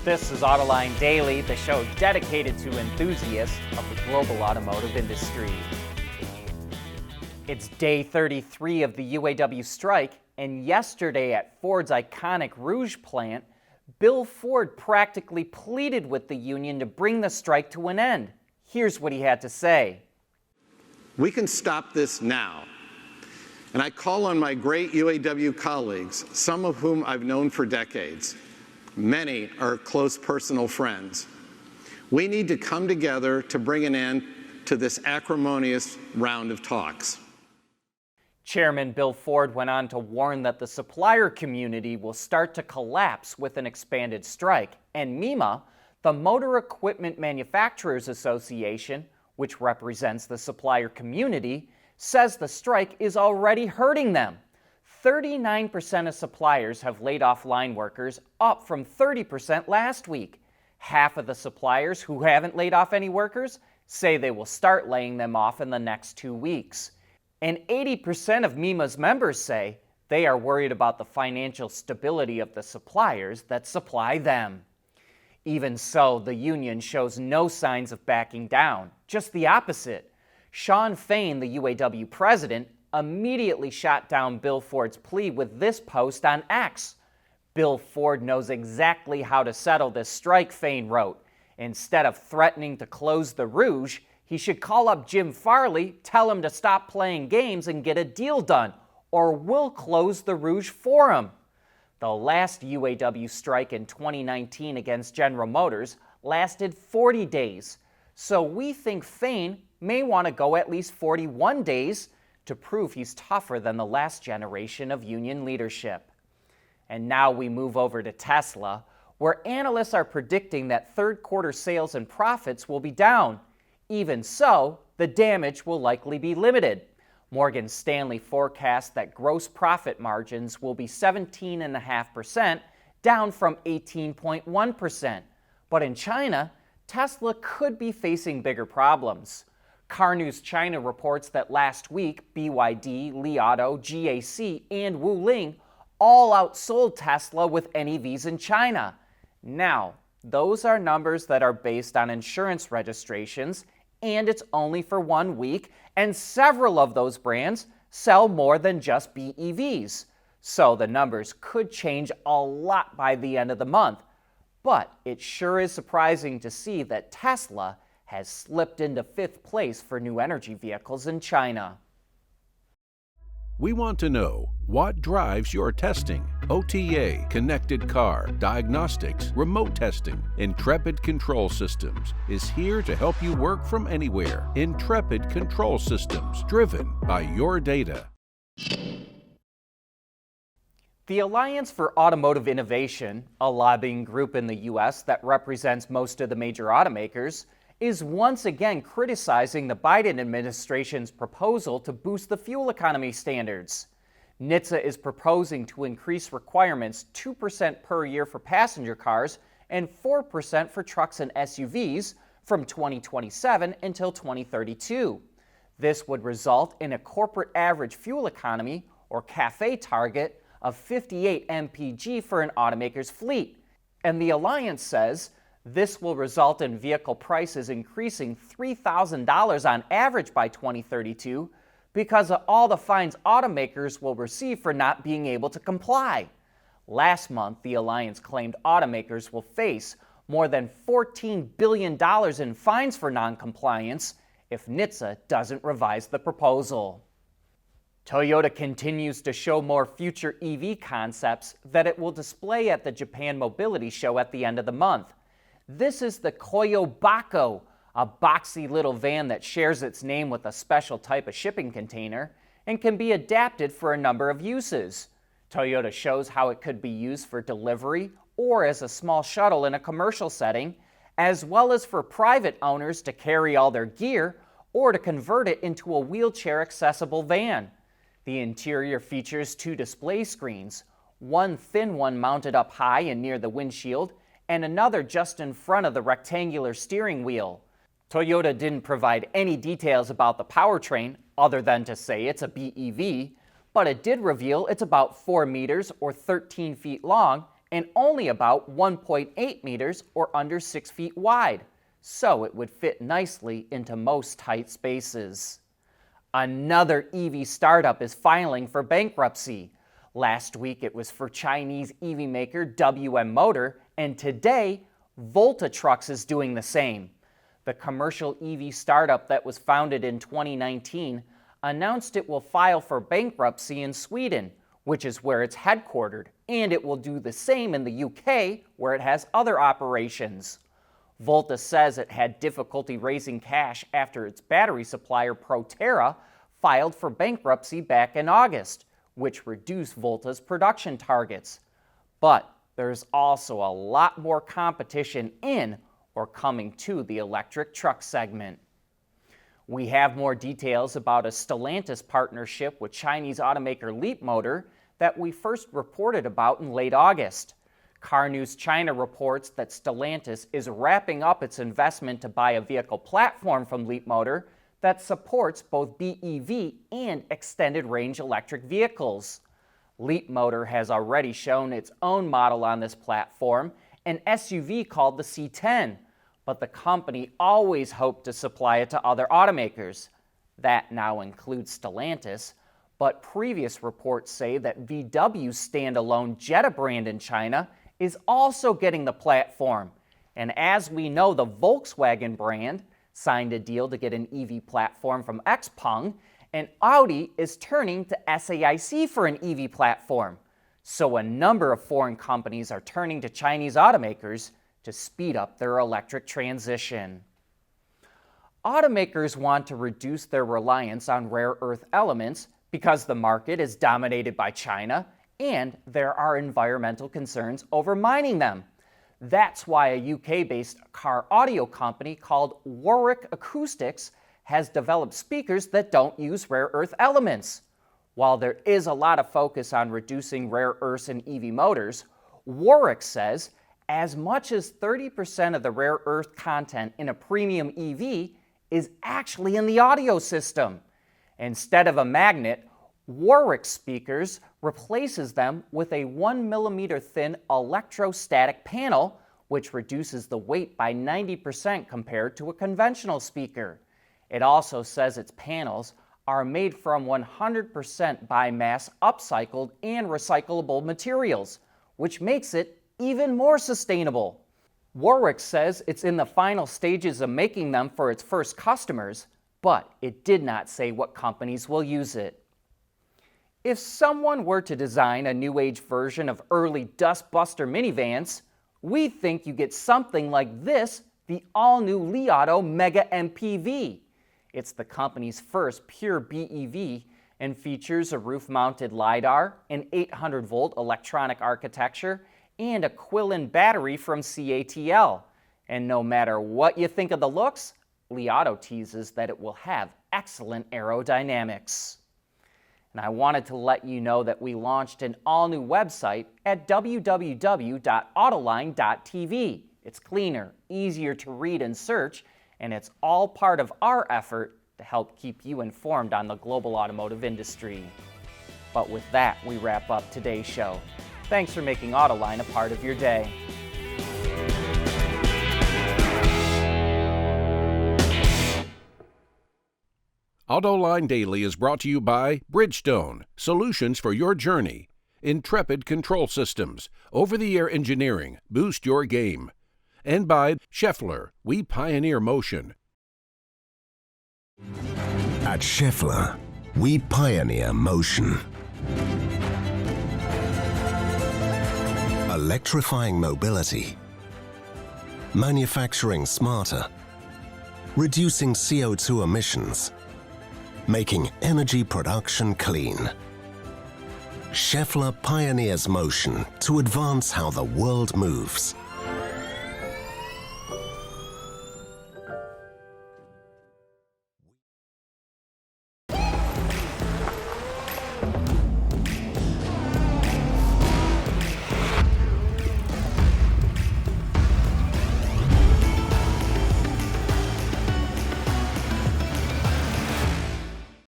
This is Autoline Daily, the show dedicated to enthusiasts of the global automotive industry. It's day 33 of the UAW strike, and yesterday at Ford's iconic Rouge plant, Bill Ford practically pleaded with the union to bring the strike to an end. Here's what he had to say. We can stop this now. And I call on my great UAW colleagues, some of whom I've known for decades. Many are close personal friends. We need to come together to bring an end to this acrimonious round of talks. Chairman Bill Ford went on to warn that the supplier community will start to collapse with an expanded strike, and MEMA, the Motor Equipment Manufacturers Association, which represents the supplier community, says the strike is already hurting them. 39% of suppliers have laid off line workers, up from 30% last week. Half of the suppliers who haven't laid off any workers say they will start laying them off in the next 2 weeks. And 80% of MEMA's members say they are worried about the financial stability of the suppliers that supply them. Even so, the union shows no signs of backing down, just the opposite. Shawn Fain, the UAW president, immediately shot down Bill Ford's plea with this post on X. Bill Ford knows exactly how to settle this strike, Fain wrote. Instead of threatening to close the Rouge, he should call up Jim Farley, tell him to stop playing games and get a deal done, or we'll close the Rouge for him. The last UAW strike in 2019 against General Motors lasted 40 days, so we think Fain may want to go at least 41 days to prove he's tougher than the last generation of union leadership. And now we move over to Tesla, where analysts are predicting that third quarter sales and profits will be down. Even so, the damage will likely be limited. Morgan Stanley forecasts that gross profit margins will be 17.5%, down from 18.1%. But in China, Tesla could be facing bigger problems. Car News China reports that last week, BYD, Li Auto, GAC, and Wuling all outsold Tesla with NEVs in China. Now, those are numbers that are based on insurance registrations, and it's only for 1 week, and several of those brands sell more than just BEVs. So the numbers could change a lot by the end of the month. But it sure is surprising to see that Tesla has slipped into 5th place for new energy vehicles in China. We want to know what drives your testing. OTA, connected car, diagnostics, remote testing. Intrepid Control Systems is here to help you work from anywhere. Intrepid Control Systems, driven by your data. The Alliance for Automotive Innovation, a lobbying group in the U.S. that represents most of the major automakers, is once again criticizing the Biden administration's proposal to boost the fuel economy standards. NHTSA is proposing to increase requirements 2% per year for passenger cars and 4% for trucks and SUVs from 2027 until 2032. This would result in a corporate average fuel economy, or CAFE target, of 58 mpg for an automaker's fleet. And the Alliance says this will result in vehicle prices increasing $3,000 on average by 2032 because of all the fines automakers will receive for not being able to comply. Last month, the Alliance claimed automakers will face more than $14 billion in fines for noncompliance if NHTSA doesn't revise the proposal. Toyota continues to show more future EV concepts that it will display at the Japan Mobility Show at the end of the month. This is the Koyo Bako, a boxy little van that shares its name with a special type of shipping container and can be adapted for a number of uses. Toyota shows how it could be used for delivery or as a small shuttle in a commercial setting, as well as for private owners to carry all their gear or to convert it into a wheelchair-accessible van. The interior features 2 display screens, one thin one mounted up high and near the windshield, and another just in front of the rectangular steering wheel. Toyota didn't provide any details about the powertrain other than to say it's a BEV, but it did reveal it's about 4 meters or 13 feet long and only about 1.8 meters or under 6 feet wide, so it would fit nicely into most tight spaces. Another EV startup is filing for bankruptcy. Last week it was for Chinese EV maker WM Motor, and today Volta Trucks is doing the same. The commercial EV startup that was founded in 2019 announced it will file for bankruptcy in Sweden, which is where it's headquartered, and it will do the same in the UK, where it has other operations. Volta says it had difficulty raising cash after its battery supplier Proterra filed for bankruptcy back in August, which reduced Volta's production targets. But there's also a lot more competition in or coming to the electric truck segment. We have more details about a Stellantis partnership with Chinese automaker Leapmotor that we first reported about in late August. Car News China reports that Stellantis is wrapping up its investment to buy a vehicle platform from Leapmotor that supports both BEV and extended-range electric vehicles. Leapmotor has already shown its own model on this platform, an SUV called the C10, but the company always hoped to supply it to other automakers. That now includes Stellantis, but previous reports say that VW's standalone Jetta brand in China is also getting the platform. And as we know, the Volkswagen brand signed a deal to get an EV platform from XPeng, and Audi is turning to SAIC for an EV platform. So a number of foreign companies are turning to Chinese automakers to speed up their electric transition. Automakers want to reduce their reliance on rare earth elements because the market is dominated by China and there are environmental concerns over mining them. That's why a UK-based car audio company called Warwick Acoustics has developed speakers that don't use rare earth elements. While there is a lot of focus on reducing rare earths in EV motors, Warwick says as much as 30% of the rare earth content in a premium EV is actually in the audio system. Instead of a magnet, Warwick speakers replaces them with a 1 millimeter thin electrostatic panel, which reduces the weight by 90% compared to a conventional speaker. It also says its panels are made from 100% biomass upcycled and recyclable materials, which makes it even more sustainable. Warwick says it's in the final stages of making them for its first customers, but it did not say what companies will use it. If someone were to design a new age version of early dustbuster minivans, we think you get something like this, the all-new Li Auto Mega MPV. It's the company's first pure BEV and features a roof-mounted LiDAR, an 800-volt electronic architecture, and a Quillen battery from CATL. And no matter what you think of the looks, Li Auto teases that it will have excellent aerodynamics. And I wanted to let you know that we launched an all-new website at www.autoline.tv. It's cleaner, easier to read and search, and it's all part of our effort to help keep you informed on the global automotive industry. But with that, we wrap up today's show. Thanks for making Autoline a part of your day. Autoline Daily is brought to you by Bridgestone, solutions for your journey. Intrepid Control Systems, over-the-air engineering, boost your game. And by Schaeffler, we pioneer motion. At Schaeffler, we pioneer motion. Electrifying mobility, manufacturing smarter, reducing CO2 emissions, making energy production clean. Schaeffler pioneers motion to advance how the world moves.